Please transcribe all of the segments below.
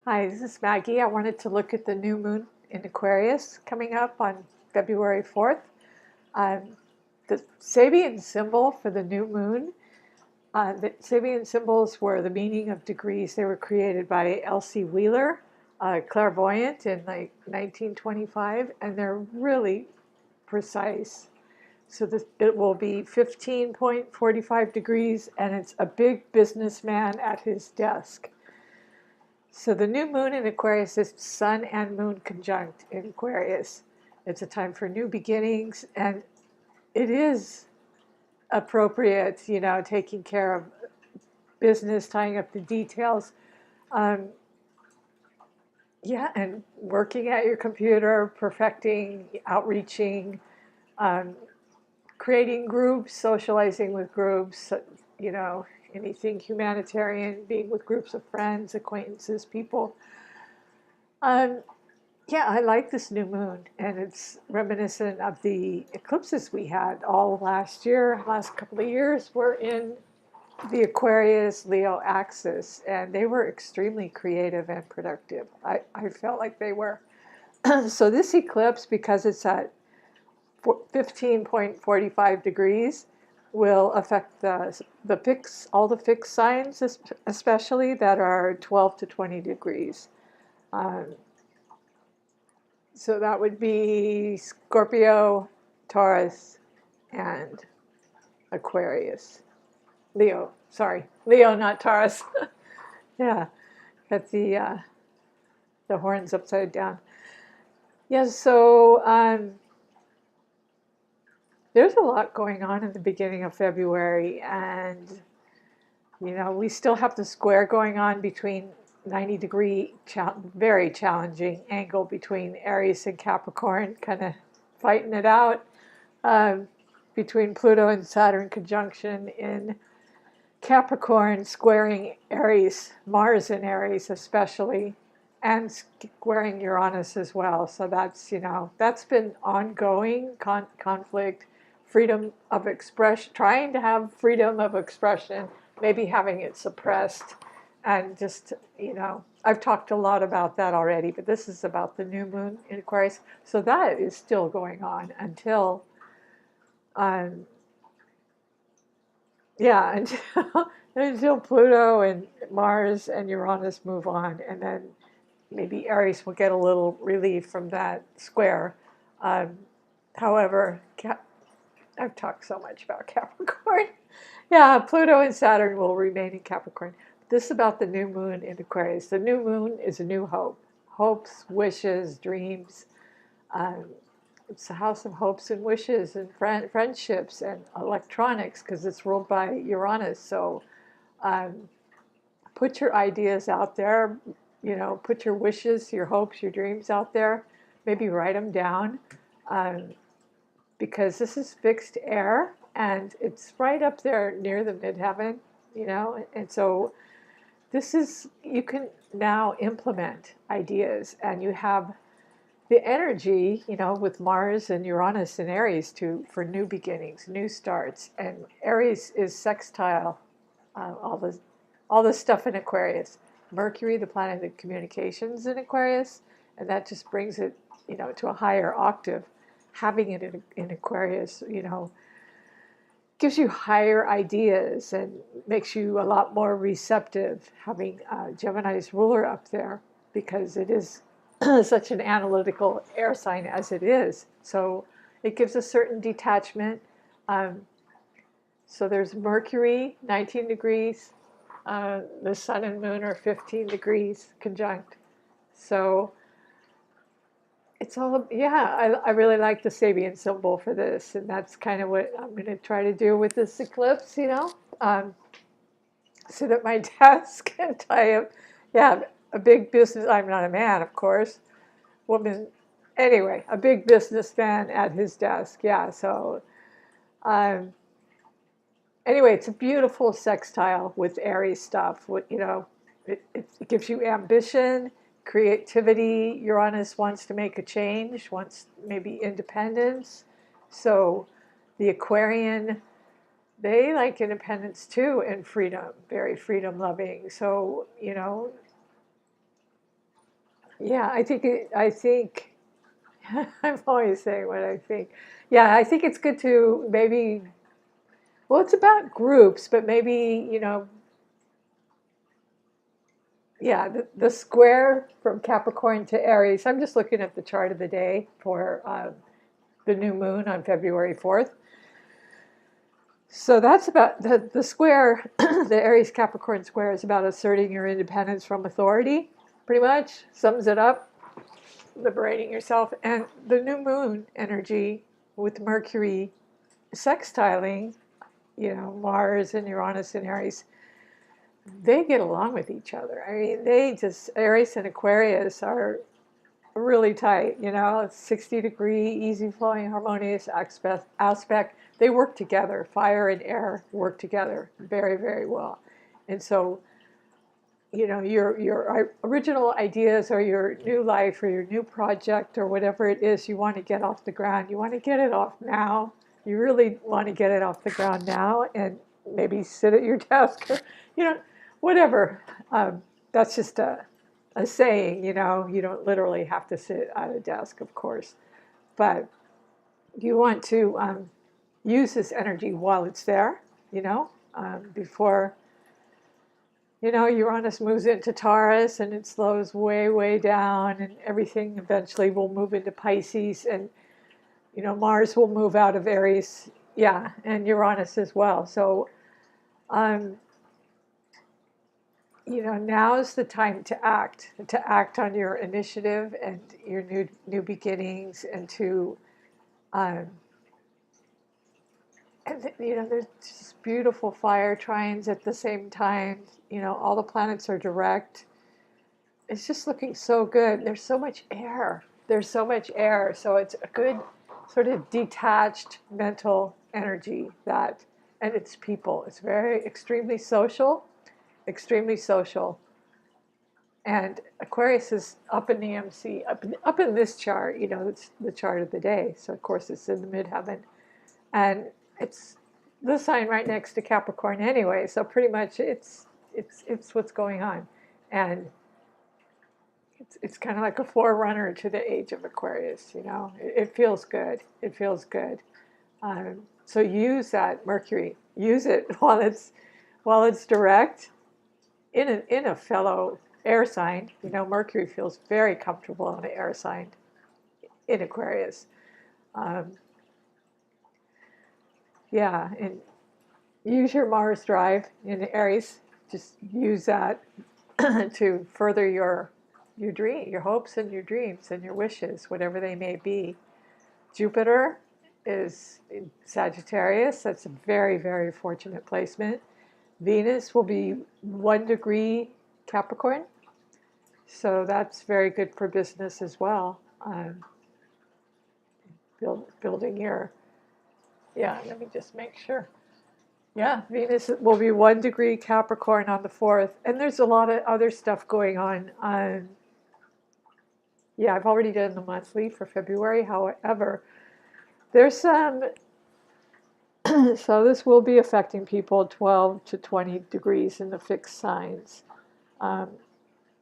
Hi, this is Maggie. I wanted to look at the new moon in Aquarius coming up on February 4th. Um, the Sabian symbol for the new moon, the Sabian symbols were the meaning of degrees. They were created by Elsie Wheeler, clairvoyant in like 1925, and they're really precise. So it will be 15.45 degrees, and it's a big businessman at his desk. So the new moon in Aquarius is Sun and Moon conjunct in Aquarius. It's a time for new beginnings, and it is appropriate, taking care of business, tying up the details. Um, yeah, and working at your computer, perfecting, outreaching, um, creating groups, socializing with groups, you know, anything humanitarian, being with groups of friends, acquaintances, people. Um, Yeah, I like this new moon, and it's reminiscent of the eclipses we had all last year. Last couple of years were in the Aquarius Leo axis, and they were extremely creative and productive. I felt like they were. So this eclipse, because it's at 15.45 degrees, will affect all the fixed signs, especially that are 12 to 20 degrees. Um, So that would be Scorpio, Taurus, and Aquarius. Leo, sorry. Leo, not Taurus. Yeah, got the horns upside down. Yeah, so there's a lot going on in the beginning of February, and we still have the square going on between 90-degree, very challenging angle between Aries and Capricorn, kind of fighting it out. Um, Between Pluto and Saturn conjunction in Capricorn, squaring Aries, Mars in Aries especially, and squaring Uranus as well. So that's been ongoing conflict, freedom of expression, trying to have freedom of expression, maybe having it suppressed, and just, I've talked a lot about that already, but this is about the new moon in Aquarius. So that is still going on um, yeah, until Pluto and Mars and Uranus move on, and then maybe Aries will get a little relief from that square. Um, However, I've talked so much about Capricorn. Yeah, Pluto and Saturn will remain in Capricorn. This is about the new moon in Aquarius. The new moon is a new hope, hopes, wishes, dreams. Um, it's the house of hopes and wishes and friendships and electronics because it's ruled by Uranus. So um, put your ideas out there, put your wishes, your hopes, your dreams out there. Maybe write them down um, because this is fixed air and it's right up there near the midheaven, and so you can now implement ideas, and you have the energy, with Mars and Uranus and Aries for new beginnings, new starts. And Aries is sextile, all the stuff in Aquarius. Mercury, the planet of communications in Aquarius, and that just brings it, to a higher octave. Having it in Aquarius, gives you higher ideas and makes you a lot more receptive. Having Gemini's ruler up there, because it is such an analytical air sign as it is. So it gives a certain detachment. Um, so there's Mercury, 19 degrees. The sun and moon are 15 degrees conjunct. So it's all, yeah, I really like the Sabian symbol for this. And that's kind of what I'm going to try to do with this eclipse, sit at my desk and tie up, yeah, a big business. I'm not a man, of course. Woman, anyway, a big businessman at his desk. Yeah, so um, anyway, it's a beautiful sextile with Aries stuff. It gives you ambition, creativity. Uranus wants to make a change, wants maybe independence. So the Aquarian, they like independence too and freedom, very freedom loving. So, Yeah, I think I'm always saying what I think. Yeah, I think it's good to maybe, well, it's about groups, but maybe, yeah, the square from Capricorn to Aries. I'm just looking at the chart of the day for the new moon on February 4th. So that's about the square, the Aries Capricorn square is about asserting your independence from authority, pretty much sums it up, liberating yourself. And the new moon energy with Mercury sextiling, Mars and Uranus and Aries, they get along with each other. I mean, Aries and Aquarius are really tight, 60-degree, easy flowing, harmonious aspect. They work together. Fire and air work together very, very well. And so, your original ideas or your new life or your new project or whatever it is you want to get off the ground, you want to get it off now. You really want to get it off the ground now and maybe sit at your desk or, whatever. That's just a saying, you don't literally have to sit at a desk, of course, but you want to use this energy while it's there, before, Uranus moves into Taurus and it slows way, way down, and everything eventually will move into Pisces, and, Mars will move out of Aries, yeah, and Uranus as well. So, um, now's the time to act on your initiative and your new beginnings, and to, um, and there's just beautiful fire trines at the same time. All the planets are direct. It's just looking so good. There's so much air. So it's a good sort of detached mental energy and it's people. It's very extremely social. And Aquarius is up in the MC, up in this chart, it's the chart of the day. So, of course, it's in the midheaven. And it's the sign right next to Capricorn anyway. So, pretty much it's what's going on. And it's kind of like a forerunner to the age of Aquarius, It feels good. It feels good. So, use that Mercury. Use it while it's direct in a fellow air sign. Mercury feels very comfortable in an air sign in Aquarius. Um, yeah, and use your Mars drive in Aries. Just use that to further your hopes and your dreams and your wishes, whatever they may be. Jupiter is in Sagittarius. That's a very, very fortunate placement. Venus will be 1 degree Capricorn. So that's very good for business as well. Building let me just make sure. Yeah, Venus will be 1 degree Capricorn on the 4th. And there's a lot of other stuff going on. I've already done the monthly for February. However, there's some, so this will be affecting people 12 to 20 degrees in the fixed signs.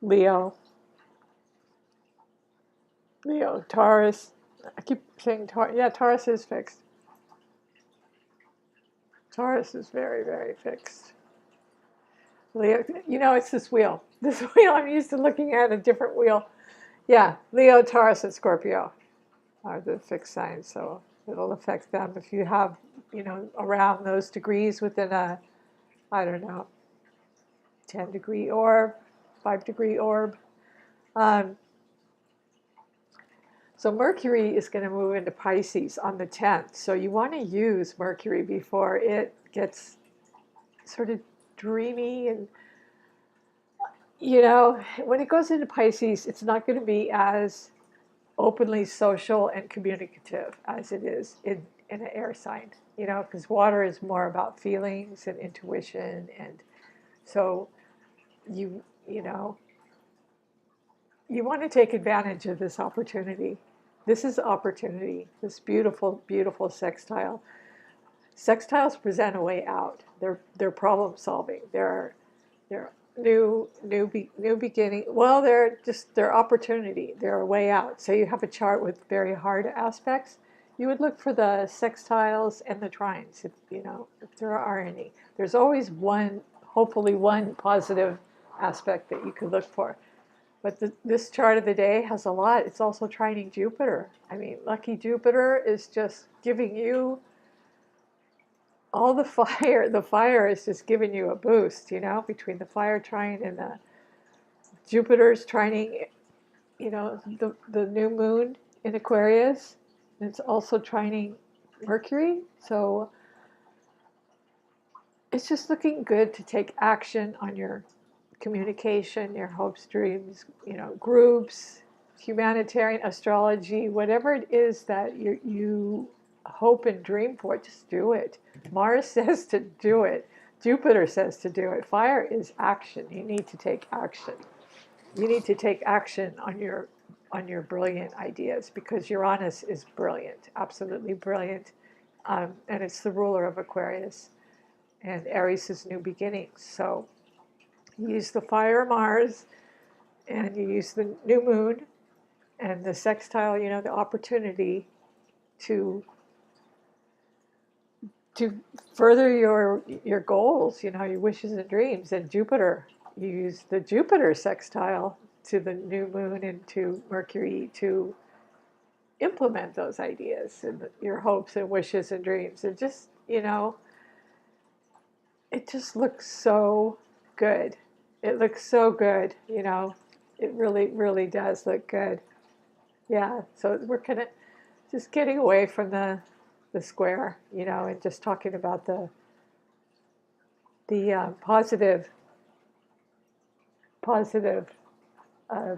Leo, Taurus. I keep saying Taurus. Yeah, Taurus is fixed. Taurus is very, very fixed. Leo, it's this wheel. This wheel, I'm used to looking at a different wheel. Yeah, Leo, Taurus, and Scorpio are the fixed signs. So it'll affect them if you have, around those degrees within I don't know, 10-degree orb, 5-degree orb. So Mercury is going to move into Pisces on the 10th. So you want to use Mercury before it gets sort of dreamy. And, when it goes into Pisces, it's not going to be as openly social and communicative as it is in an air sign, because water is more about feelings and intuition. And so you want to take advantage of this opportunity. This is opportunity, this beautiful, beautiful sextile. Sextiles present a way out. They're problem solving. They're new beginning. Well, they're opportunity. They're a way out. So you have a chart with very hard aspects. You would look for the sextiles and the trines, if there are any. There's always one, hopefully one positive aspect that you could look for. But this chart of the day has a lot. It's also trining Jupiter. I mean, lucky Jupiter is just giving you all the fire. The fire is just giving you a boost, between the fire trine and the Jupiter's trining, the new moon in Aquarius. And it's also trining Mercury. So it's just looking good to take action on your communication, your hopes, dreams, groups, humanitarian astrology, whatever it is that you hope and dream for, just do it. Mars says to do it. Jupiter says to do it. Fire is action. You need to take action. You need to take action on your brilliant ideas, because Uranus is brilliant, absolutely brilliant, and it's the ruler of Aquarius, and Aries is new beginnings. So you use the fire Mars, and you use the new moon and the sextile, the opportunity to further your goals, your wishes and dreams. And Jupiter, you use the Jupiter sextile to the new moon and to Mercury to implement those ideas and your hopes and wishes and dreams. And just, it just looks so good. It looks so good, It really, really does look good. Yeah, so we're kind of just getting away from the square, and just talking about the positive uh,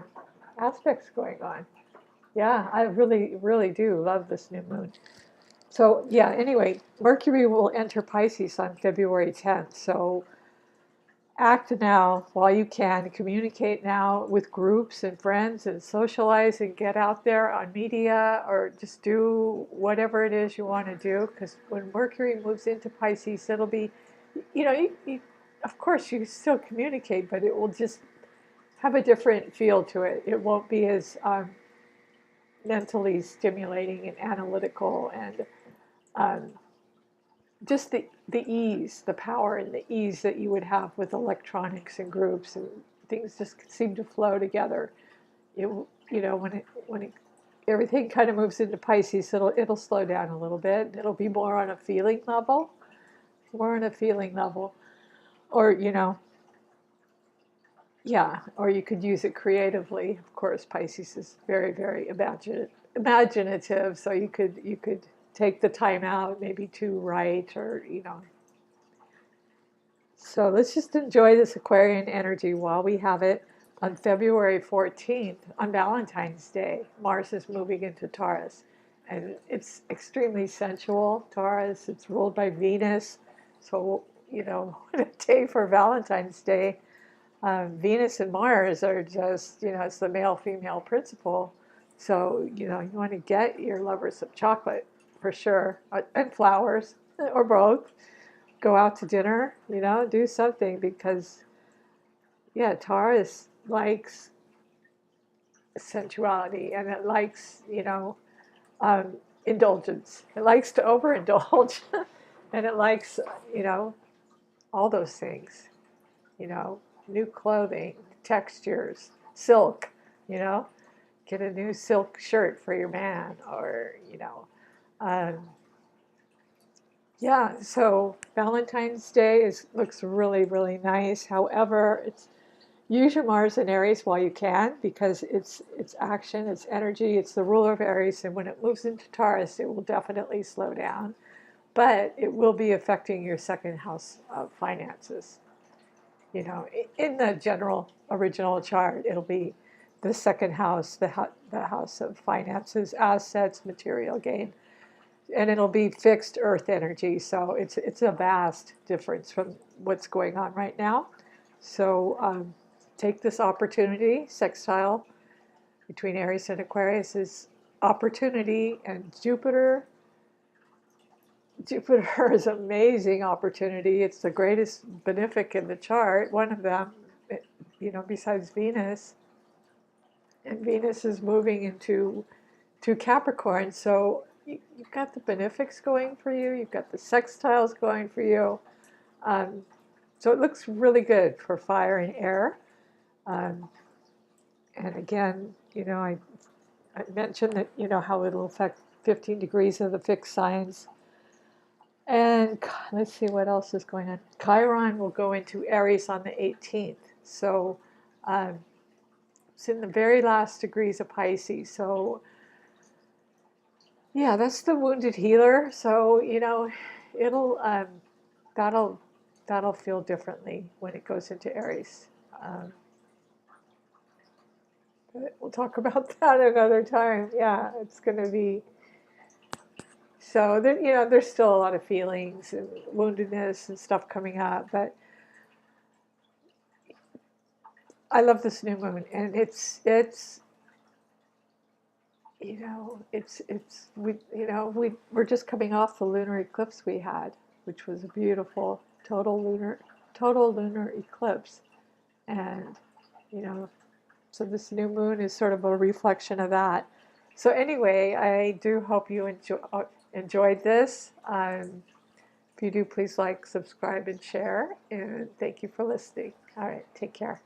aspects going on. Yeah, I really, really do love this new moon. So yeah, anyway, Mercury will enter Pisces on February 10th. So act now while you can. Communicate now with groups and friends and socialize and get out there on media, or just do whatever it is you want to do. Because when Mercury moves into Pisces, it'll be, of course you still communicate, but it will just have a different feel to it. It won't be as mentally stimulating and analytical, and um, just the ease, the power and the ease that you would have with electronics and groups, and things just seem to flow together. When everything kind of moves into Pisces, it'll slow down a little bit. It'll be more on a feeling level, or yeah, or you could use it creatively. Of course, Pisces is very, very imaginative, so you could take the time out maybe to write, or So let's just enjoy this Aquarian energy while we have it. On February 14th, on Valentine's Day, Mars is moving into Taurus, and it's extremely sensual. Taurus, it's ruled by Venus, so what a day for Valentine's Day. Venus and Mars are just, it's the male-female principle. So, you want to get your lover some chocolate for sure, and flowers, or both. Go out to dinner, do something, because, yeah, Taurus likes sensuality, and it likes, indulgence. It likes to overindulge, and it likes, all those things, new clothing, textures, silk, get a new silk shirt for your man, or, um, yeah, so Valentine's Day looks really, really nice. However, use your Mars in Aries while you can, because it's action, it's energy, it's the ruler of Aries, and when it moves into Taurus, it will definitely slow down, but it will be affecting your second house of finances. In the general original chart, it'll be the second house, the house of finances, assets, material gain, and it'll be fixed earth energy. So it's a vast difference from what's going on right now. So take this opportunity. Sextile between Aries and Aquarius is opportunity, and Jupiter is amazing opportunity. It's the greatest benefic in the chart, one of them, besides Venus. And Venus is moving into Capricorn, so you've got the benefics going for you, you've got the sextiles going for you. Um, so it looks really good for fire and air. Um, and again, I mentioned that, how it'll affect 15 degrees of the fixed signs. And let's see what else is going on. Chiron will go into Aries on the 18th. So it's in the very last degrees of Pisces. So yeah, that's the wounded healer. So, it'll that'll feel differently when it goes into Aries. But we'll talk about that another time. Yeah, it's going to be. So there, there's still a lot of feelings and woundedness and stuff coming up, but I love this new moon, and it's we're just coming off the lunar eclipse we had, which was a beautiful total lunar eclipse, and so this new moon is sort of a reflection of that. So anyway, I do hope you enjoyed this. If you do, please like, subscribe, and share. And thank you for listening. All right, take care.